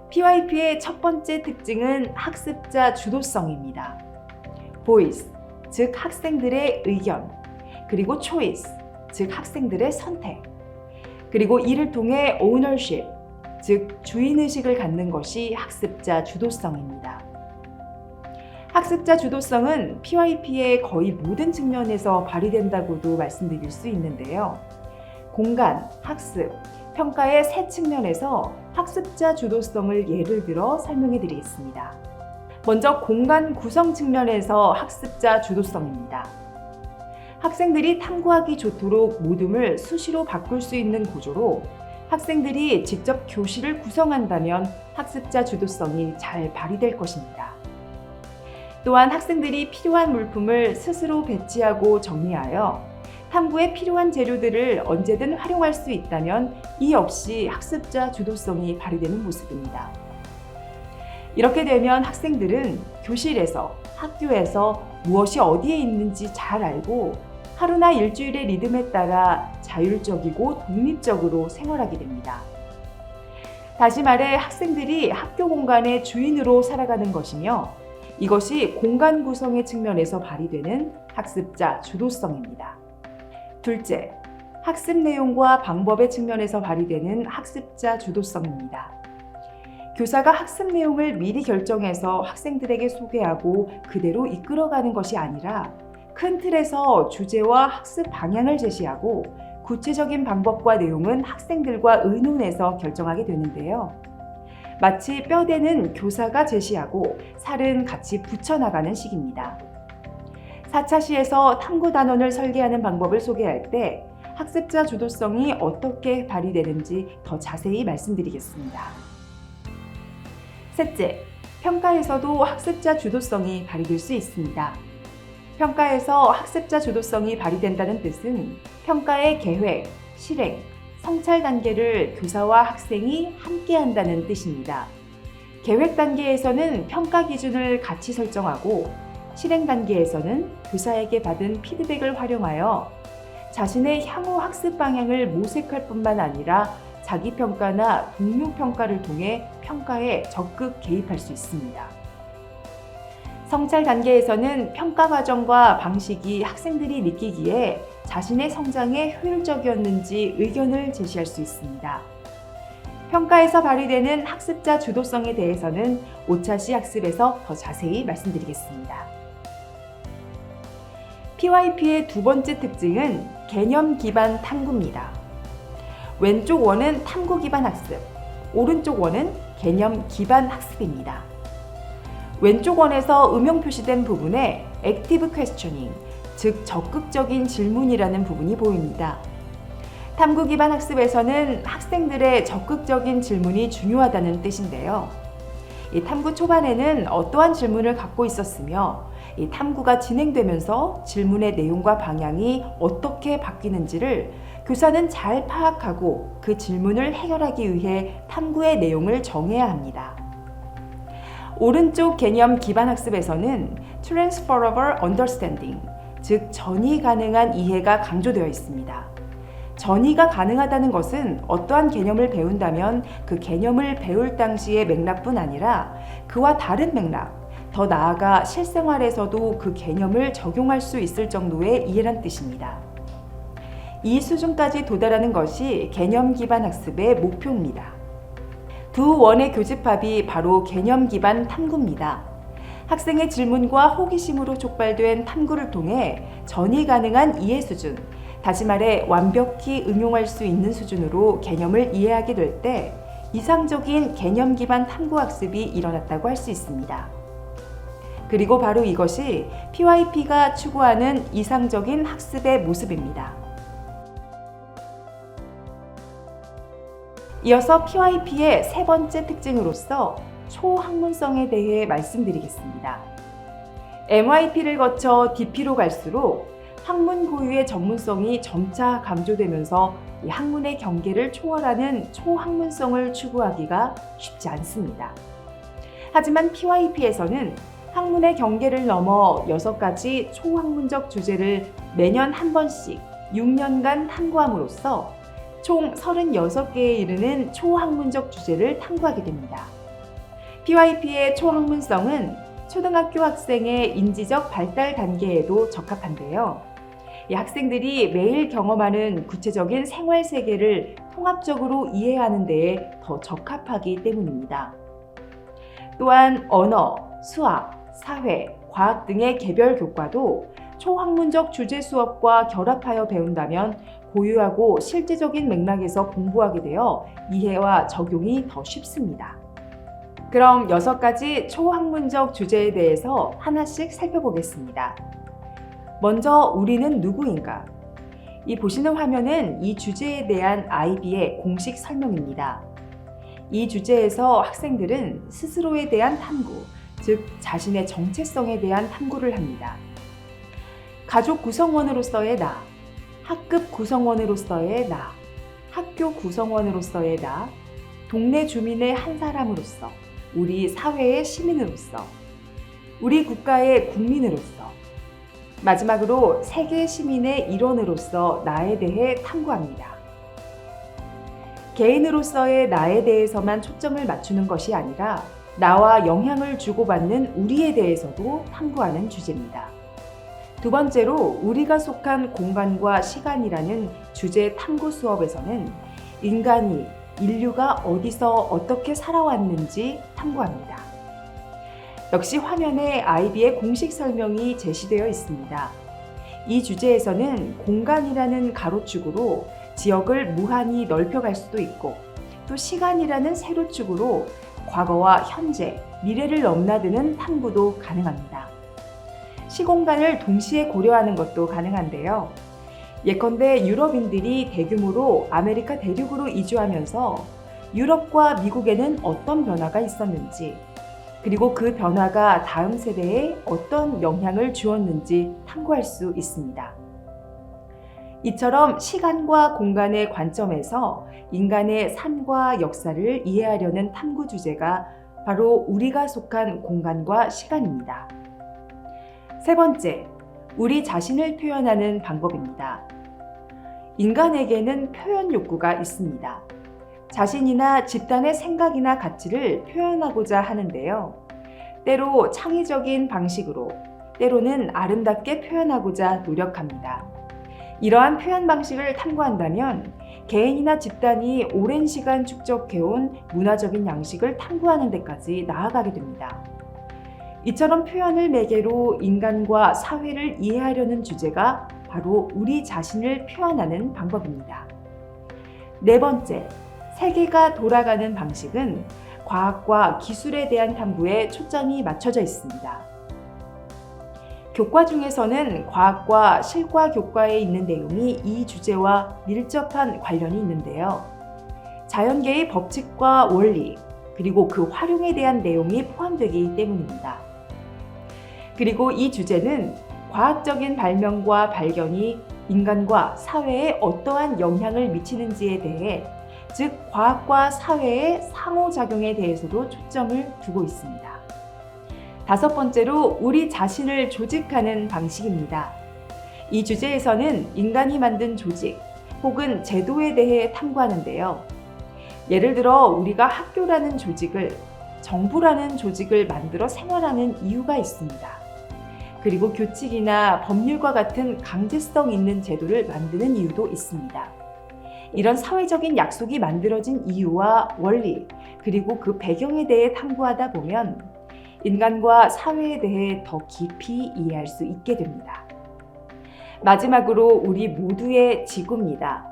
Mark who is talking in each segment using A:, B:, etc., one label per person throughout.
A: PYP의 첫 번째 특징은 학습자 주도성입니다. Voice, 즉 학생들의 의견, 그리고 Choice, 즉 학생들의 선택, 그리고 이를 통해 Ownership, 즉 주인의식을 갖는 것이 학습자 주도성입니다. 학습자 주도성은 PYP의 거의 모든 측면에서 발휘된다고도 말씀드릴 수 있는데요. 공간, 학습, 평가의 세 측면에서 학습자 주도성을 예를 들어 설명해 드리겠습니다. 먼저 공간 구성 측면에서 학습자 주도성입니다. 학생들이 탐구하기 좋도록 모둠을 수시로 바꿀 수 있는 구조로 학생들이 직접 교실을 구성한다면 학습자 주도성이 잘 발휘될 것입니다. 또한 학생들이 필요한 물품을 스스로 배치하고 정리하여 탐구에 필요한 재료들을 언제든 활용할 수 있다면 이 역시 학습자 주도성이 발휘되는 모습입니다. 이렇게 되면 학생들은 교실에서, 학교에서 무엇이 어디에 있는지 잘 알고 하루나 일주일의 리듬에 따라 자율적이고 독립적으로 생활하게 됩니다. 다시 말해 학생들이 학교 공간의 주인으로 살아가는 것이며 이것이 공간 구성의 측면에서 발휘되는 학습자 주도성입니다. 둘째, 학습 내용과 방법의 측면에서 발휘되는 학습자 주도성입니다. 교사가 학습 내용을 미리 결정해서 학생들에게 소개하고 그대로 이끌어가는 것이 아니라 큰 틀에서 주제와 학습 방향을 제시하고 구체적인 방법과 내용은 학생들과 의논해서 결정하게 되는데요. 마치 뼈대는 교사가 제시하고 살은 같이 붙여나가는 식입니다. 4차 시에서 탐구 단원을 설계하는 방법을 소개할 때 학습자 주도성이 어떻게 발휘되는지 더 자세히 말씀드리겠습니다. 셋째, 평가에서도 학습자 주도성이 발휘될 수 있습니다. 평가에서 학습자 주도성이 발휘된다는 뜻은 평가의 계획, 실행, 성찰 단계를 교사와 학생이 함께 한다는 뜻입니다. 계획 단계에서는 평가 기준을 같이 설정하고 실행 단계에서는 교사에게 받은 피드백을 활용하여 자신의 향후 학습 방향을 모색할 뿐만 아니라 자기평가나 동료평가를 통해 평가에 적극 개입할 수 있습니다. 성찰 단계에서는 평가 과정과 방식이 학생들이 느끼기에 자신의 성장에 효율적이었는지 의견을 제시할 수 있습니다. 평가에서 발휘되는 학습자 주도성에 대해서는 5차 시 학습에서 더 자세히 말씀드리겠습니다. PYP의 두 번째 특징은 개념 기반 탐구입니다. 왼쪽 원은 탐구 기반 학습, 오른쪽 원은 개념 기반 학습입니다. 왼쪽 원에서 음영 표시된 부분에 Active Questioning, 즉 적극적인 질문이라는 부분이 보입니다. 탐구 기반 학습에서는 학생들의 적극적인 질문이 중요하다는 뜻인데요. 이 탐구 초반에는 어떠한 질문을 갖고 있었으며 이 탐구가 진행되면서 질문의 내용과 방향이 어떻게 바뀌는지를 교사는 잘 파악하고 그 질문을 해결하기 위해 탐구의 내용을 정해야 합니다. 오른쪽 개념 기반 학습에서는 Transferable Understanding, 즉 전이 가능한 이해가 강조되어 있습니다. 전이가 가능하다는 것은 어떠한 개념을 배운다면 그 개념을 배울 당시의 맥락뿐 아니라 그와 다른 맥락, 더 나아가 실생활에서도 그 개념을 적용할 수 있을 정도의 이해란 뜻입니다. 이 수준까지 도달하는 것이 개념 기반 학습의 목표입니다. 두 원의 교집합이 바로 개념 기반 탐구입니다. 학생의 질문과 호기심으로 촉발된 탐구를 통해 전이 가능한 이해 수준, 다시 말해 완벽히 응용할 수 있는 수준으로 개념을 이해하게 될 때 이상적인 개념 기반 탐구 학습이 일어났다고 할 수 있습니다. 그리고 바로 이것이 PYP가 추구하는 이상적인 학습의 모습입니다. 이어서 PYP의 세 번째 특징으로서 초학문성에 대해 말씀드리겠습니다. MYP를 거쳐 DP로 갈수록 학문 고유의 전문성이 점차 강조되면서 이 학문의 경계를 초월하는 초학문성을 추구하기가 쉽지 않습니다. 하지만 PYP에서는 학문의 경계를 넘어 6가지 초학문적 주제를 매년 한 번씩 6년간 탐구함으로써 총 36개에 이르는 초학문적 주제를 탐구하게 됩니다. PYP의 초학문성은 초등학교 학생의 인지적 발달 단계에도 적합한데요. 이 학생들이 매일 경험하는 구체적인 생활 세계를 통합적으로 이해하는 데에 더 적합하기 때문입니다. 또한 언어, 수학, 사회, 과학 등의 개별 교과도 초학문적 주제 수업과 결합하여 배운다면 고유하고 실제적인 맥락에서 공부하게 되어 이해와 적용이 더 쉽습니다. 그럼 6가지 초학문적 주제에 대해서 하나씩 살펴보겠습니다. 먼저 우리는 누구인가? 이 보시는 화면은 이 주제에 대한 IB의 공식 설명입니다. 이 주제에서 학생들은 스스로에 대한 탐구, 즉 자신의 정체성에 대한 탐구를 합니다. 가족 구성원으로서의 나, 학급 구성원으로서의 나, 학교 구성원으로서의 나, 동네 주민의 한 사람으로서, 우리 사회의 시민으로서, 우리 국가의 국민으로서, 마지막으로 세계 시민의 일원으로서 나에 대해 탐구합니다. 개인으로서의 나에 대해서만 초점을 맞추는 것이 아니라 나와 영향을 주고받는 우리에 대해서도 탐구하는 주제입니다. 두 번째로 우리가 속한 공간과 시간이라는 주제 탐구 수업에서는 인류가 어디서 어떻게 살아왔는지 탐구합니다. 역시 화면에 IB의 공식 설명이 제시되어 있습니다. 이 주제에서는 공간이라는 가로축으로 지역을 무한히 넓혀갈 수도 있고 또 시간이라는 세로축으로 과거와 현재, 미래를 넘나드는 탐구도 가능합니다. 시공간을 동시에 고려하는 것도 가능한데요. 예컨대 유럽인들이 대규모로 아메리카 대륙으로 이주하면서 유럽과 미국에는 어떤 변화가 있었는지, 그리고 그 변화가 다음 세대에 어떤 영향을 주었는지 탐구할 수 있습니다. 이처럼 시간과 공간의 관점에서 인간의 삶과 역사를 이해하려는 탐구 주제가 바로 우리가 속한 공간과 시간입니다. 세 번째, 우리 자신을 표현하는 방법입니다. 인간에게는 표현 욕구가 있습니다. 자신이나 집단의 생각이나 가치를 표현하고자 하는데요. 때로 창의적인 방식으로, 때로는 아름답게 표현하고자 노력합니다. 이러한 표현 방식을 탐구한다면 개인이나 집단이 오랜 시간 축적해온 문화적인 양식을 탐구하는 데까지 나아가게 됩니다. 이처럼 표현을 매개로 인간과 사회를 이해하려는 주제가 바로 우리 자신을 표현하는 방법입니다. 네 번째, 세계가 돌아가는 방식은 과학과 기술에 대한 탐구에 초점이 맞춰져 있습니다. 교과 중에서는 과학과 실과 교과에 있는 내용이 이 주제와 밀접한 관련이 있는데요. 자연계의 법칙과 원리, 그리고 그 활용에 대한 내용이 포함되기 때문입니다. 그리고 이 주제는 과학적인 발명과 발견이 인간과 사회에 어떠한 영향을 미치는지에 대해, 즉 과학과 사회의 상호작용에 대해서도 초점을 두고 있습니다. 다섯 번째로 우리 자신을 조직하는 방식입니다. 이 주제에서는 인간이 만든 조직 혹은 제도에 대해 탐구하는데요. 예를 들어 우리가 학교라는 조직을, 정부라는 조직을 만들어 생활하는 이유가 있습니다. 그리고 규칙이나 법률과 같은 강제성 있는 제도를 만드는 이유도 있습니다. 이런 사회적인 약속이 만들어진 이유와 원리, 그리고 그 배경에 대해 탐구하다 보면 인간과 사회에 대해 더 깊이 이해할 수 있게 됩니다. 마지막으로 우리 모두의 지구입니다.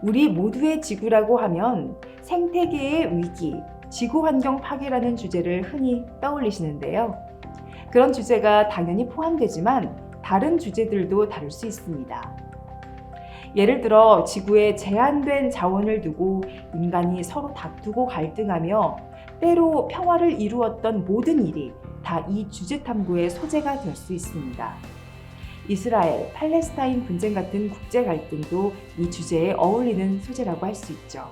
A: 우리 모두의 지구라고 하면 생태계의 위기, 지구환경 파괴라는 주제를 흔히 떠올리시는데요. 그런 주제가 당연히 포함되지만 다른 주제들도 다룰 수 있습니다. 예를 들어 지구에 제한된 자원을 두고 인간이 서로 다투고 갈등하며 때로 평화를 이루었던 모든 일이 다 이 주제 탐구의 소재가 될 수 있습니다. 이스라엘, 팔레스타인 분쟁 같은 국제 갈등도 이 주제에 어울리는 소재라고 할 수 있죠.